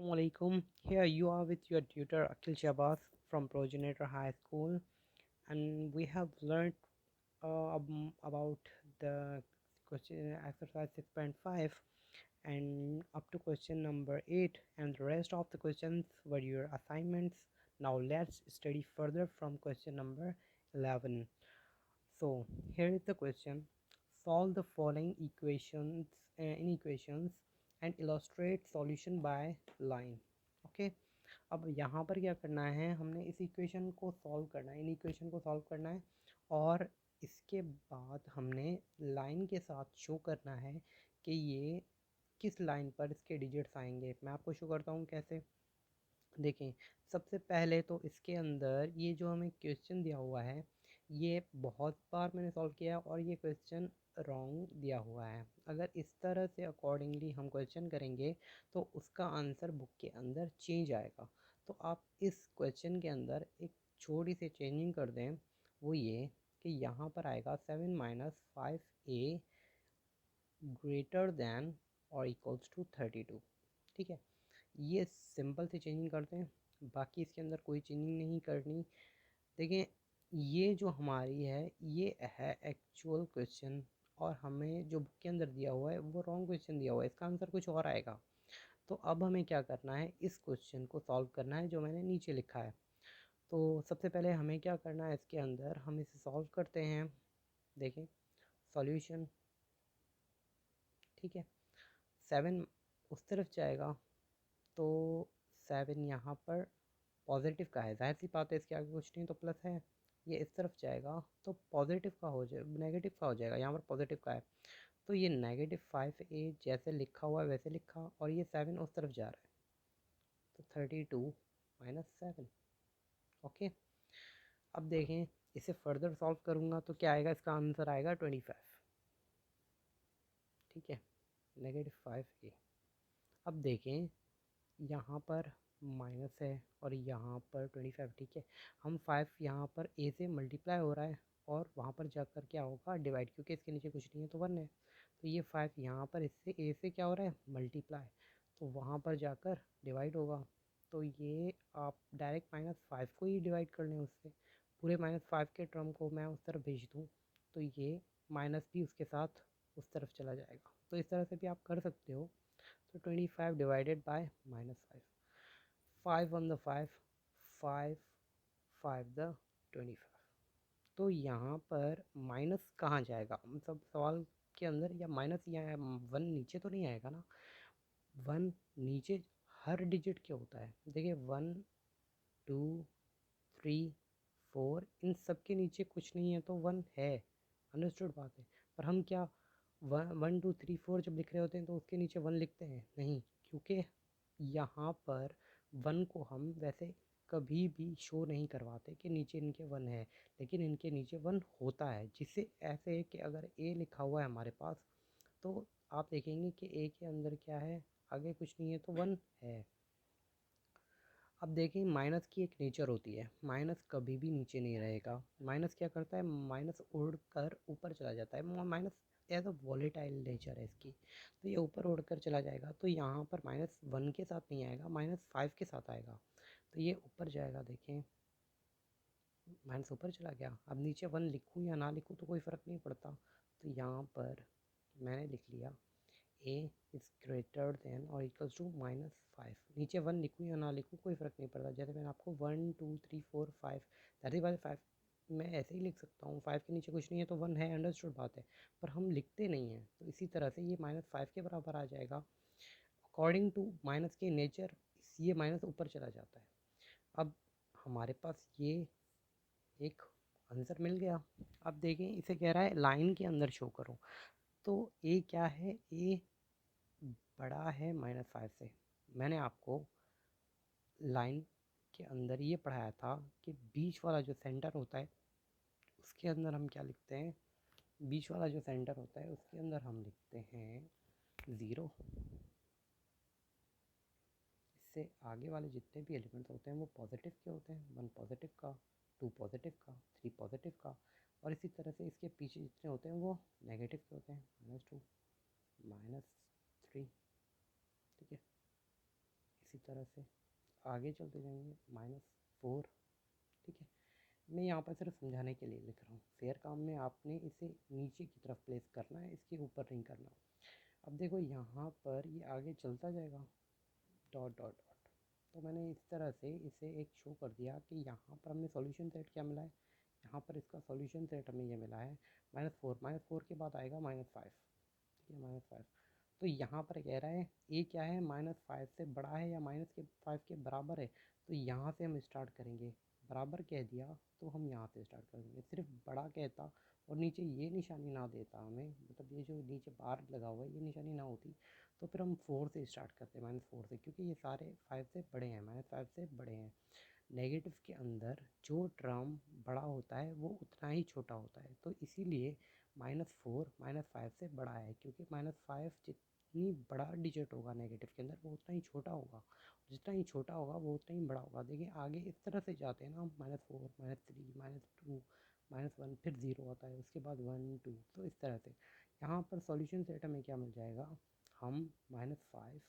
Assalamualaikum. Here you are with your tutor Akhil Shabazz from Progenitor High School, and we have learned about the question exercise 6.5 and up to question number 8, and the rest of the questions were your assignments. Now let's study further from question number 11. So here is the question: solve the following equations inequations and illustrate solution by line. Okay, अब यहाँ पर क्या करना है, हमने इस equation को solve करना है, इन इक्वेशन को सॉल्व करना है और इसके बाद हमने लाइन के साथ शो करना है कि ये किस लाइन पर इसके डिजिट्स आएंगे। मैं आपको शो करता हूँ कैसे। देखें, सबसे पहले तो इसके अंदर ये जो हमें क्वेश्चन दिया हुआ है, ये बहुत बार मैंने सॉल्व किया है और ये क्वेश्चन रॉन्ग दिया हुआ है। अगर इस तरह से अकॉर्डिंगली हम क्वेश्चन करेंगे तो उसका आंसर बुक के अंदर चेंज आएगा। तो आप इस क्वेश्चन के अंदर एक छोटी सी चेंजिंग कर दें, वो ये कि यहाँ पर आएगा 7 - 5a ग्रेटर दैन और इक्वल्स टू 32। ठीक है, ये सिंपल से चेंजिंग करते हैं, बाकी इसके अंदर कोई चेंजिंग नहीं करनी। देखें, ये जो हमारी है ये है एक्चुअल क्वेश्चन और हमें जो बुक के अंदर दिया हुआ है वो रॉन्ग क्वेश्चन दिया हुआ है, इसका आंसर कुछ और आएगा। तो अब हमें क्या करना है, इस क्वेश्चन को सॉल्व करना है जो मैंने नीचे लिखा है। तो सबसे पहले हमें क्या करना है, इसके अंदर हम इसे सॉल्व करते हैं। देखें, सॉल्यूशन, ठीक है, 7 उस तरफ जाएगा तो 7 यहाँ पर पॉजिटिव का है, जाहिर सी बात है इसके आगे कुछ नहीं तो प्लस है। ये इस तरफ जाएगा तो पॉजिटिव का हो जाए, नेगेटिव का हो जाएगा, यहाँ पर पॉजिटिव का है तो ये -5a जैसे लिखा हुआ है वैसे लिखा, और ये 7 उस तरफ जा रहा है तो 32 - 7। ओके, अब देखें, इसे फर्दर सॉल्व करूँगा तो क्या आएगा, इसका आंसर आएगा 25। ठीक है, -5a। अब देखें, यहाँ पर माइनस है और यहाँ पर 25। ठीक है, हम 5 यहाँ पर ए से मल्टीप्लाई हो रहा है और वहाँ पर जाकर क्या होगा, डिवाइड, क्योंकि इसके नीचे कुछ नहीं है तो 1 है। तो ये 5 यहाँ पर इससे ए से क्या हो रहा है, मल्टीप्लाई, तो वहाँ पर जाकर डिवाइड होगा। तो ये आप डायरेक्ट -5 को ही डिवाइड कर लें उससे, पूरे -5 के टर्म को मैं उस तरफ भेज दूँ तो ये माइनस भी उसके साथ उस तरफ चला जाएगा। तो इस तरह से भी आप कर सकते हो। तो 25 divided by -5, 5 on the 5, 5, 5 the 25। तो यहाँ पर माइनस कहाँ जाएगा, मतलब सवाल के अंदर, या माइनस या 1 नीचे तो नहीं आएगा ना। 1 नीचे हर डिजिट क्या होता है, देखिए 1, 2, 3, 4, इन सब के नीचे कुछ नहीं है तो 1 है, अंडरस्टूड बात है। पर हम क्या 1, 2, 3, 4 जब लिख रहे होते हैं तो उसके नीचे 1 लिखते हैं नहीं, क्योंकि यहाँ पर 1 को हम वैसे कभी भी शो नहीं करवाते कि नीचे इनके 1 है, लेकिन इनके नीचे 1 होता है, जिससे ऐसे है कि अगर ए लिखा हुआ है हमारे पास तो आप देखेंगे कि ए के अंदर क्या है, आगे कुछ नहीं है तो 1 है। अब देखें, माइनस की एक नेचर होती है, माइनस कभी भी नीचे नहीं रहेगा। माइनस क्या करता है, माइनस उड़ कर ऊपर चला जाता है। Minus as a volatile nature है इसकी, तो ये ऊपर उड़ कर चला जाएगा। तो यहाँ पर -1 के साथ नहीं आएगा, -5 के साथ आएगा, तो ये ऊपर जाएगा। देखें, माइनस ऊपर चला गया। अब नीचे 1 लिखूँ या ना लिखूँ तो कोई फ़र्क नहीं पड़ता, तो यहाँ पर मैंने लिख लिया ए इज़ ग्रेटर देन और इक्वल्स टू -5। नीचे 1 लिखूँ या ना लिखूँ कोई फ़र्क नहीं पड़ता। जैसे मैंने आपको 1, 2, 3, 4, 5, 35 मैं ऐसे ही लिख सकता हूँ, 5 के नीचे कुछ नहीं है तो 1 है, अंडरस्टूड बात है। पर हम लिखते नहीं हैं, तो इसी तरह से ये -5 के बराबर आ जाएगा। अकॉर्डिंग टू माइनस के नेचर ये माइनस ऊपर चला जाता है। अब हमारे पास ये एक आंसर मिल गया। अब देखें, इसे कह रहा है लाइन के अंदर शो करो, तो ए क्या है, ए बड़ा है -5 से। मैंने आपको लाइन के अंदर ये पढ़ाया था कि बीच वाला जो सेंटर होता है उसके अंदर हम क्या लिखते हैं, बीच वाला जो सेंटर होता है उसके अंदर हम लिखते हैं 0। इससे आगे वाले जितने भी एलिमेंट्स होते हैं वो पॉजिटिव के होते हैं, 1 पॉजिटिव का, 2 पॉजिटिव का, 3 पॉजिटिव का, और इसी तरह से इसके पीछे जितने होते हैं वो नेगेटिव के होते हैं, -2, -3। ठीक है, इसी तरह से आगे चलते जाएंगे -4। ठीक है, मैं यहाँ पर सिर्फ समझाने के लिए लिख रहा हूँ। फेयर काम में आपने इसे नीचे की तरफ प्लेस करना है, इसके ऊपर नहीं करना। अब देखो यहाँ पर ये आगे चलता जाएगा डॉट डॉट डॉट। तो मैंने इस तरह से इसे एक शो कर दिया कि यहाँ पर हमें सॉल्यूशन सेट क्या मिला है, यहाँ पर इसका सॉल्यूशन सेट हमें ये मिला है -4 के बाद आएगा -5। ठीक है, -5। तो यहाँ पर कह रहा है ए क्या है, -5 से बड़ा है या -5 के बराबर है। तो यहाँ से हम स्टार्ट करेंगे, बराबर कह दिया तो हम यहाँ से स्टार्ट करेंगे। सिर्फ बड़ा कहता और नीचे ये निशानी ना देता हमें, मतलब ये जो नीचे बार लगा हुआ है ये निशानी ना होती, तो फिर हम 4 से स्टार्ट करते हैं, -4 से, क्योंकि ये सारे 5 से बड़े हैं, -5 से बड़े हैं। नेगेटिव के अंदर जो टर्म बड़ा होता है वो उतना ही छोटा होता है, तो इसीलिए -4 -5 से बड़ा है, क्योंकि -5 जितनी बड़ा डिजिट होगा नेगेटिव के अंदर वो उतना ही छोटा होगा, जितना ही छोटा होगा वो उतना ही बड़ा होगा। देखिए आगे इस तरह से जाते हैं ना हम, -4 -3 -2 -1, फिर 0 आता है, उसके बाद 1 2, तो इस तरह से यहाँ पर सॉल्यूशन सेट में क्या मिल जाएगा, हम -5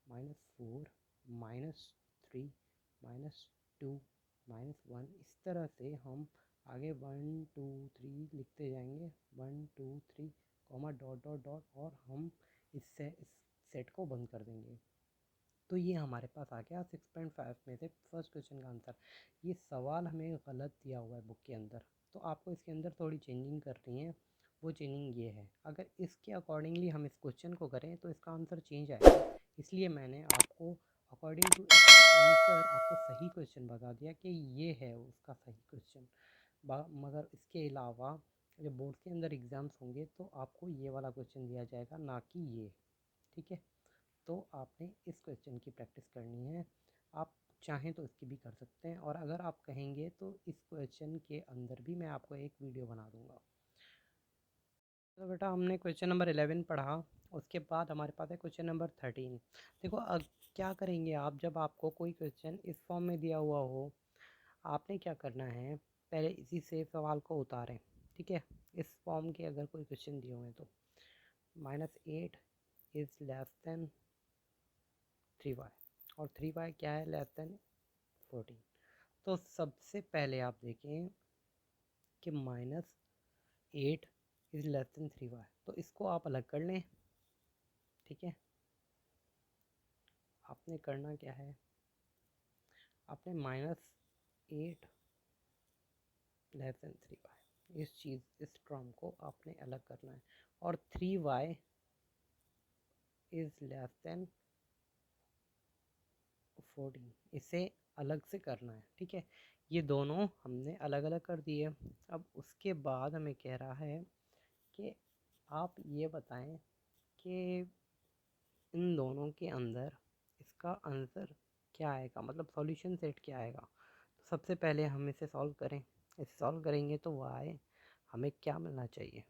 -4 -3 -2 -1, इस तरह से हम आगे 1 2 3 लिखते जाएंगे, 1 2 3 कॉमा डॉट डॉट डॉट, और हम इससे इस सेट को बंद कर देंगे। तो ये हमारे पास आ गया 6.5 में से फर्स्ट क्वेश्चन का आंसर। ये सवाल हमें गलत दिया हुआ है बुक के अंदर, तो आपको इसके अंदर थोड़ी चेंजिंग करनी है। वो चेंजिंग ये है, अगर इसके अकॉर्डिंगली हम इस क्वेश्चन को करें तो इसका आंसर चेंज आएगा, इसलिए मैंने आपको अकॉर्डिंग टू आंसर आपको सही क्वेश्चन बता दिया कि ये है उसका सही क्वेश्चन। मगर इसके अलावा जब बोर्ड के अंदर एग्ज़ाम्स होंगे तो आपको ये वाला क्वेश्चन दिया जाएगा, ना कि ये। ठीक है, तो आपने इस क्वेश्चन की प्रैक्टिस करनी है। आप चाहें तो इसकी भी कर सकते हैं, और अगर आप कहेंगे तो इस क्वेश्चन के अंदर भी मैं आपको एक वीडियो बना दूंगा। तो बेटा हमने क्वेश्चन नंबर 11 पढ़ा, उसके बाद हमारे पास है क्वेश्चन नंबर 13। देखो अब क्या करेंगे आप, जब आपको कोई क्वेश्चन इस फॉर्म में दिया हुआ हो, आपने क्या करना है, पहले इसी से सवाल को उतारें। ठीक है, इस फॉर्म के अगर कोई क्वेश्चन दिए हुए हैं तो -8 इज़ लेस देन 3y, और 3y क्या है, लेस देन 14। तो सबसे पहले आप देखें कि -8 इज़ लेस देन 3y, तो इसको आप अलग कर लें। ठीक है, आपने करना क्या है, आपने -8 लेस देन 3y, इस टर्म को आपने अलग करना है, और 3y इज़ लेस देन 14, इसे अलग से करना है। ठीक है, ये दोनों हमने अलग अलग कर दिए। अब उसके बाद हमें कह रहा है कि आप ये बताएं कि इन दोनों के अंदर इसका आंसर क्या आएगा, मतलब सॉल्यूशन सेट क्या आएगा। तो सबसे पहले हम इसे सॉल्व करें, इसे सॉल्व करेंगे तो y हमें क्या मिलना चाहिए,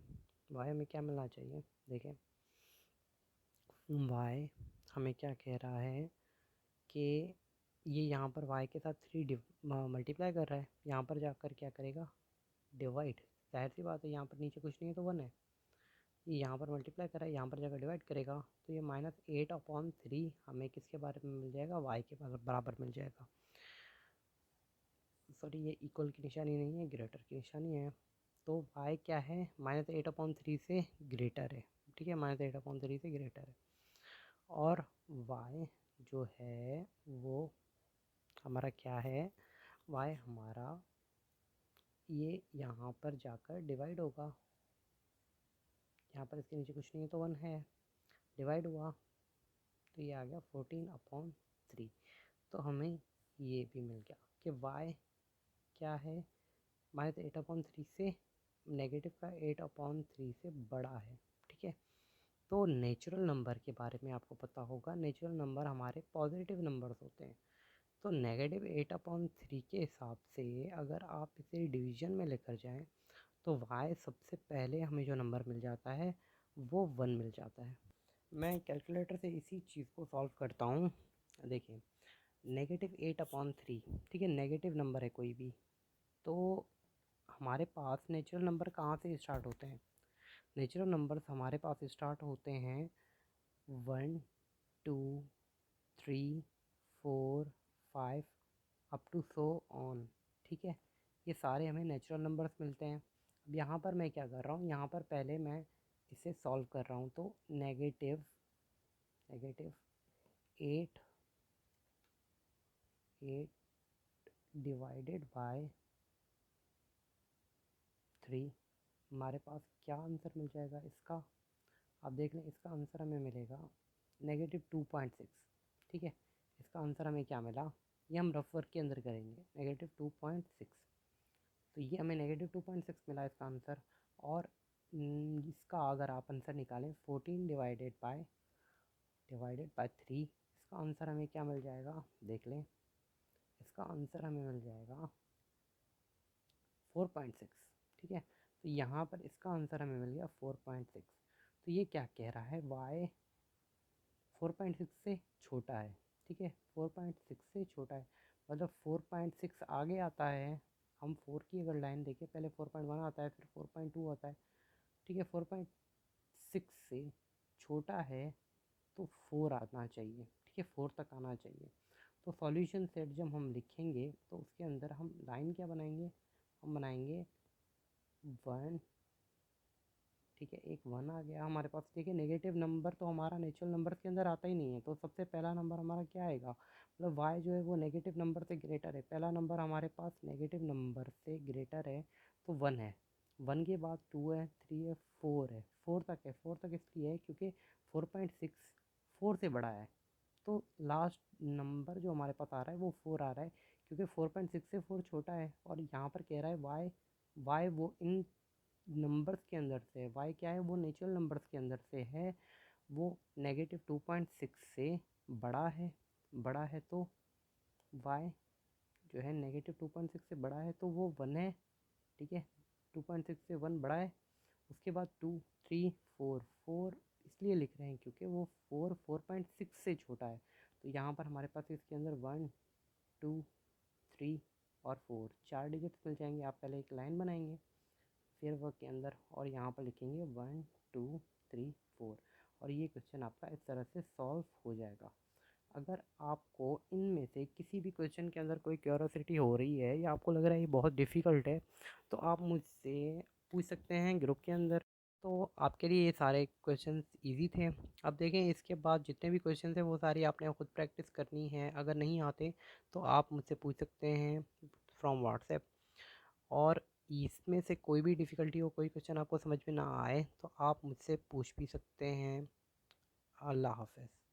y हमें क्या मिलना चाहिए, देखें y हमें क्या कह रहा है कि ये यहाँ पर y के साथ 3 मल्टीप्लाई कर रहा है, यहाँ पर जाकर क्या करेगा, डिवाइड। जाहिर सी बात है, यहाँ पर नीचे कुछ नहीं है तो 1 है, ये यहाँ पर मल्टीप्लाई करा है, यहाँ पर जाकर डिवाइड करेगा, तो ये -8/3 हमें किसके बारे में मिल जाएगा, y के बराबर मिल जाएगा। सॉरी, ये इक्वल की निशानी नहीं है, ग्रेटर की निशानी है। तो y क्या है, -8/3 से ग्रेटर है। ठीक है, -8/3 से ग्रेटर है, और y जो है वो हमारा क्या है, y हमारा ये यहाँ पर जाकर डिवाइड होगा, यहाँ पर इसके नीचे कुछ नहीं है तो 1 है, डिवाइड हुआ तो ये आ गया 14/3। तो हमें ये भी मिल गया कि y क्या है, -8/3 से नेगेटिव का 8/3 से बड़ा है। ठीक है, तो नेचुरल नंबर के बारे में आपको पता होगा, नेचुरल नंबर हमारे पॉजिटिव नंबर्स होते हैं। तो -8/3 के हिसाब से अगर आप इसे डिवीजन में लेकर जाएं तो y सबसे पहले हमें जो नंबर मिल जाता है वो 1 मिल जाता है। मैं कैलकुलेटर से इसी चीज़ को सॉल्व करता हूँ। देखिए -8/3, ठीक है, नेगेटिव नंबर है कोई भी, तो हमारे पास नेचुरल नंबर कहाँ से स्टार्ट होते हैं, नेचुरल नंबर्स हमारे पास स्टार्ट होते हैं 1 2 3 4 5 अप टू सो ऑन। ठीक है, ये सारे हमें नेचुरल नंबर्स मिलते हैं। अब यहाँ पर मैं क्या कर रहा हूँ, यहाँ पर पहले मैं इसे सॉल्व कर रहा हूँ। तो नेगेटिव नेगेटिव 8 डिवाइडेड बाय 3, हमारे पास क्या आंसर मिल जाएगा इसका। आप देख लें, इसका आंसर हमें मिलेगा -2.6। ठीक है, इसका आंसर हमें क्या मिला, ये हम रफ वर्क के अंदर करेंगे। -2.6, तो ये हमें -2.6 मिला इसका आंसर। और इसका अगर आप आंसर निकालें 14 डिवाइडेड बाय 3, इसका आंसर हमें क्या मिल जाएगा, देख लें। इसका आंसर हमें मिल जाएगा 4.6। ठीक है, तो यहाँ पर इसका आंसर हमें मिल गया 4.6। तो ये क्या कह रहा है, y 4.6 से छोटा है। ठीक है, 4.6 से छोटा है, मतलब 4.6 आगे आता है। हम 4 की अगर लाइन देखें, पहले 4.1 आता है, फिर 4.2 आता है। ठीक है, 4.6 से छोटा है तो 4 आना चाहिए। ठीक है, 4 तक आना चाहिए। तो सॉल्यूशन सेट जब हम लिखेंगे तो उसके अंदर हम लाइन क्या बनाएंगे, हम बनाएंगे 1। ठीक है, एक 1 आ गया हमारे पास। ठीक है, नेगेटिव नंबर तो हमारा नेचुरल नंबर के अंदर आता ही नहीं है, तो सबसे पहला नंबर हमारा क्या आएगा, मतलब y जो है वो नेगेटिव नंबर से ग्रेटर है। पहला नंबर हमारे पास नेगेटिव नंबर से ग्रेटर है तो 1 है। 1 के बाद 2 है, 3 है, 4 है, 4 तक है। 4 तक इसलिए है क्योंकि 4.6 4 से बड़ा है। तो लास्ट नंबर जो हमारे पास आ रहा है वो 4 आ रहा है, क्योंकि 4.6 से 4 छोटा है। और यहाँ पर कह रहा है y वो इन नंबर्स के अंदर से है, y क्या है, वो नेचुरल नंबर्स के अंदर से है, वो -2.6 से बड़ा है। तो y जो है -2.6 से बड़ा है तो वो 1 है। ठीक है, 2.6 से 1 बड़ा है। उसके बाद 2 3 4 4 इसलिए लिख रहे हैं क्योंकि वो 4.6 से छोटा है। तो यहाँ पर हमारे पास इसके अंदर 1 2 3 और 4 4 डिजिट्स मिल जाएंगे। आप पहले एक लाइन बनाएंगे, फिर वर्क के अंदर, और यहाँ पर लिखेंगे 1 2 3 4, और ये क्वेश्चन आपका इस तरह से सॉल्व हो जाएगा। अगर आपको इनमें से किसी भी क्वेश्चन के अंदर कोई क्यूरोसिटी हो रही है या आपको लग रहा है ये बहुत डिफ़िकल्ट है, तो आप मुझसे पूछ सकते हैं ग्रुप के अंदर। तो आपके लिए ये सारे क्वेश्चंस इजी थे। अब देखें, इसके बाद जितने भी क्वेश्चन हैं वो सारी आपने खुद प्रैक्टिस करनी है। अगर नहीं आते तो आप मुझसे पूछ सकते हैं फ्रॉम व्हाट्सएप। और इसमें से कोई भी डिफ़िकल्टी हो, कोई क्वेश्चन आपको समझ में ना आए, तो आप मुझसे पूछ भी सकते हैं। अल्लाह हाफ़िज़।